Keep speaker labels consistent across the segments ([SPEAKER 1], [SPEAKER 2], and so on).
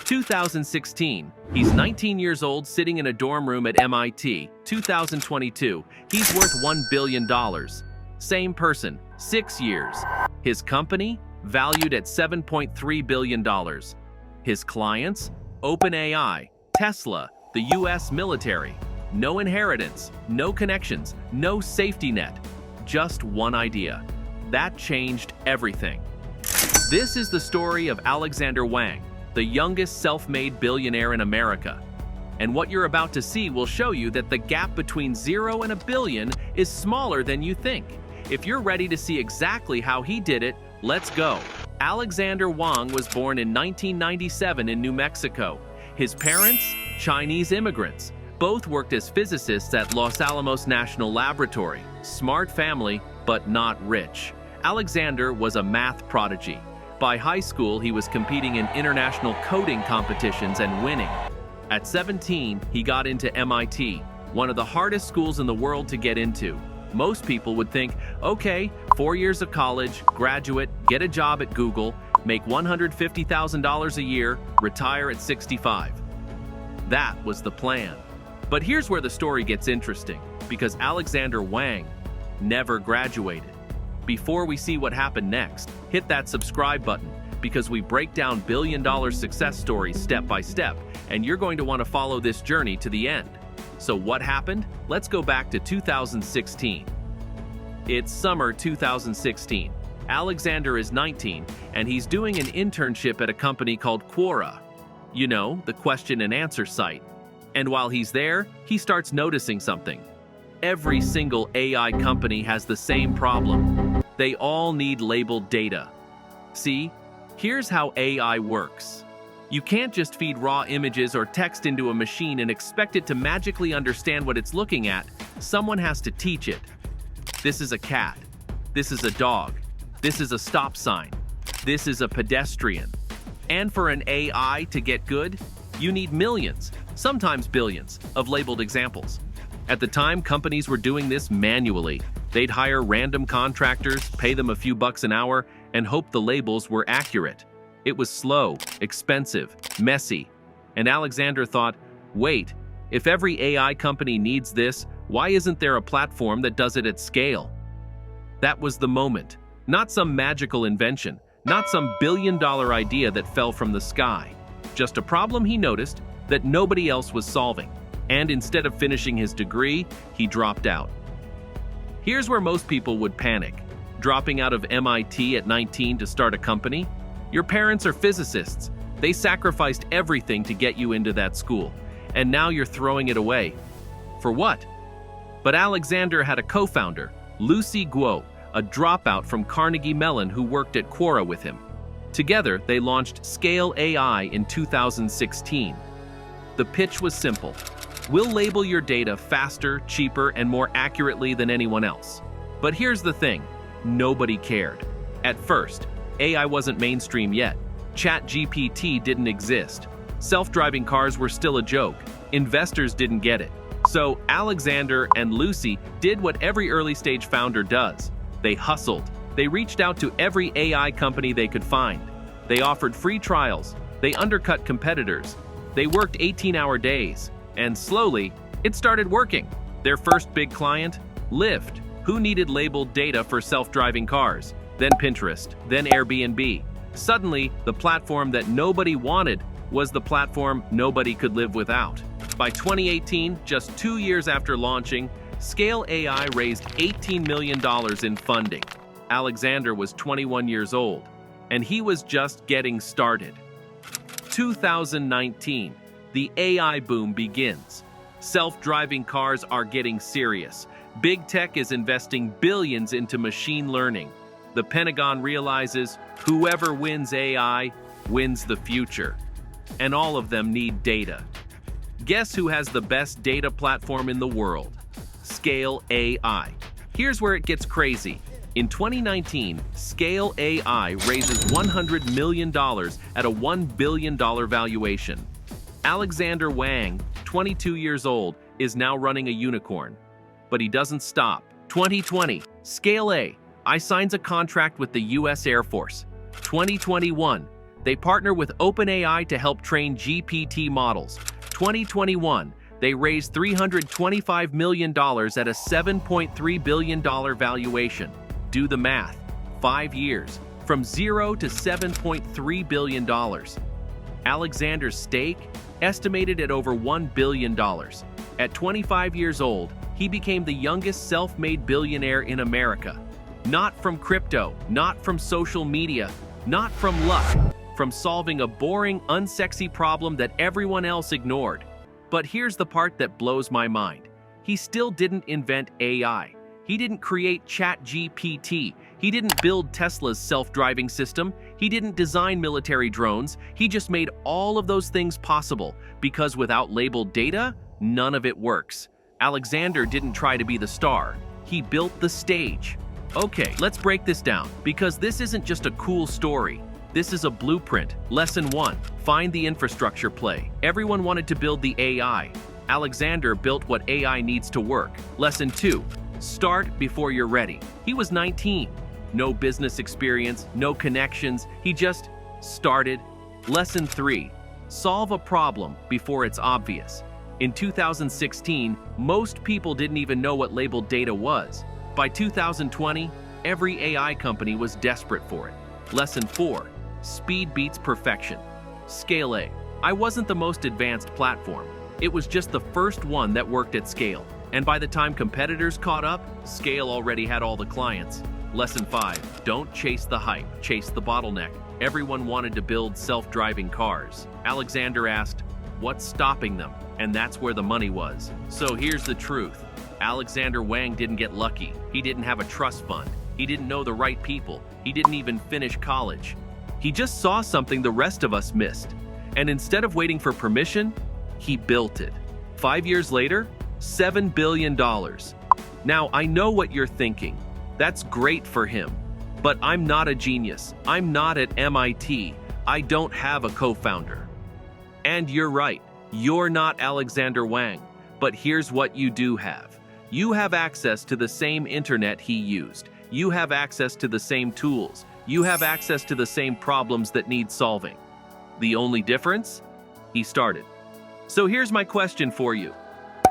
[SPEAKER 1] 2016, he's 19 years old sitting in a dorm room at MIT. 2022, he's worth $1 billion. Same person, 6 years. His company, valued at $7.3 billion. His clients, OpenAI, Tesla, the US military. No inheritance, no connections, no safety net. Just one idea. That changed everything. This is the story of Alexandr Wang, the youngest self-made billionaire in America. And what you're about to see will show you that the gap between 0 and a billion is smaller than you think. If you're ready to see exactly how he did it, let's go. Alexandr Wang was born in 1997 in New Mexico. His parents, Chinese immigrants. Both worked as physicists at Los Alamos National Laboratory. Smart family, but not rich. Alexandr was a math prodigy. By high school, he was competing in international coding competitions and winning. At 17, he got into MIT, one of the hardest schools in the world to get into. Most people would think, okay, 4 years of college, graduate, get a job at Google, make $150,000 a year, retire at 65. That was the plan. But here's where the story gets interesting, because Alexandr Wang never graduated. Before we see what happened next, hit that subscribe button, because we break down billion-dollar success stories step by step, and you're going to want to follow this journey to the end. So what happened? Let's go back to 2016. It's summer 2016. Alexandr is 19, and he's doing an internship at a company called Quora. You know, the question and answer site. And while he's there, he starts noticing something. Every single AI company has the same problem. They all need labeled data. See, here's how AI works. You can't just feed raw images or text into a machine and expect it to magically understand what it's looking at. Someone has to teach it. This is a cat. This is a dog. This is a stop sign. This is a pedestrian. And for an AI to get good, you need millions, sometimes billions, of labeled examples. At the time, companies were doing this manually. They'd hire random contractors, pay them a few bucks an hour, and hope the labels were accurate. It was slow, expensive, messy. And Alexandr thought, wait, if every AI company needs this, why isn't there a platform that does it at scale? That was the moment. Not some magical invention, not some billion-dollar idea that fell from the sky. Just a problem he noticed that nobody else was solving. And instead of finishing his degree, he dropped out. Here's where most people would panic. Dropping out of MIT at 19 to start a company? Your parents are physicists. They sacrificed everything to get you into that school. And now you're throwing it away. For what? But Alexandr had a co-founder, Lucy Guo, a dropout from Carnegie Mellon who worked at Quora with him. Together, they launched Scale AI in 2016. The pitch was simple. We'll label your data faster, cheaper, and more accurately than anyone else. But here's the thing, nobody cared. At first, AI wasn't mainstream yet. ChatGPT didn't exist. Self-driving cars were still a joke. Investors didn't get it. So Alexandr and Lucy did what every early-stage founder does. They hustled. They reached out to every AI company they could find. They offered free trials. They undercut competitors. They worked 18-hour days. And slowly, it started working. Their first big client? Lyft, who needed labeled data for self-driving cars. Then Pinterest, then Airbnb. Suddenly, the platform that nobody wanted was the platform nobody could live without. By 2018, just 2 years after launching, Scale AI raised $18 million in funding. Alexandr was 21 years old, and he was just getting started. 2019, the AI boom begins. Self-driving cars are getting serious. Big tech is investing billions into machine learning. The Pentagon realizes whoever wins AI wins the future. And all of them need data. Guess who has the best data platform in the world? Scale AI. Here's where it gets crazy. In 2019, Scale AI raises $100 million at a $1 billion valuation. Alexandr Wang, 22 years old, is now running a unicorn. But he doesn't stop. 2020, Scale AI signs a contract with the US Air Force. 2021, They partner with OpenAI to help train GPT models. 2021, they raised $325 million at a $7.3 billion valuation. Do the math. 5 years, from zero to $7.3 billion. Alexandr's stake, estimated at over $1 billion. At 25 years old, he became the youngest self-made billionaire in America. Not from crypto, not from social media, not from luck, from solving a boring, unsexy problem that everyone else ignored. But here's the part that blows my mind. He still didn't invent AI. He didn't create ChatGPT. He didn't build Tesla's self-driving system. He didn't design military drones. He just made all of those things possible, because without labeled data, none of it works. Alexandr didn't try to be the star. He built the stage. Okay, let's break this down, because this isn't just a cool story. This is a blueprint. Lesson 1, find the infrastructure play. Everyone wanted to build the AI. Alexandr built what AI needs to work. Lesson 2, start before you're ready. He was 19. No business experience, no connections. He just started. Lesson 3, solve a problem before it's obvious. In 2016, most people didn't even know what labeled data was. By 2020, every AI company was desperate for it. Lesson 4, speed beats perfection. Scale A. I wasn't the most advanced platform. It was just the first one that worked at scale. And by the time competitors caught up, Scale already had all the clients. Lesson 5, don't chase the hype, chase the bottleneck. Everyone wanted to build self-driving cars. Alexandr asked, what's stopping them? And that's where the money was. So here's the truth. Alexandr Wang didn't get lucky. He didn't have a trust fund. He didn't know the right people. He didn't even finish college. He just saw something the rest of us missed. And instead of waiting for permission, he built it. 5 years later, $7 billion. Now, I know what you're thinking. That's great for him. But I'm not a genius. I'm not at MIT. I don't have a co-founder. And you're right. You're not Alexandr Wang. But here's what you do have. You have access to the same internet he used. You have access to the same tools. You have access to the same problems that need solving. The only difference? He started. So here's my question for you.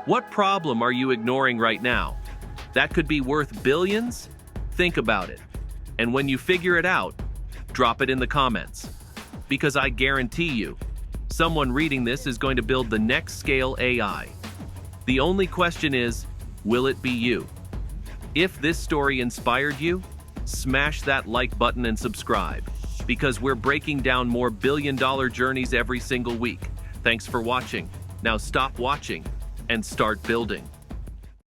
[SPEAKER 1] What problem are you ignoring right now? That could be worth billions? Think about it. And when you figure it out, drop it in the comments. Because I guarantee you, someone reading this is going to build the next scale AI. The only question is, will it be you? If this story inspired you, smash that like button and subscribe, because we're breaking down more billion-dollar journeys every single week. Thanks for watching. Now stop watching and start building.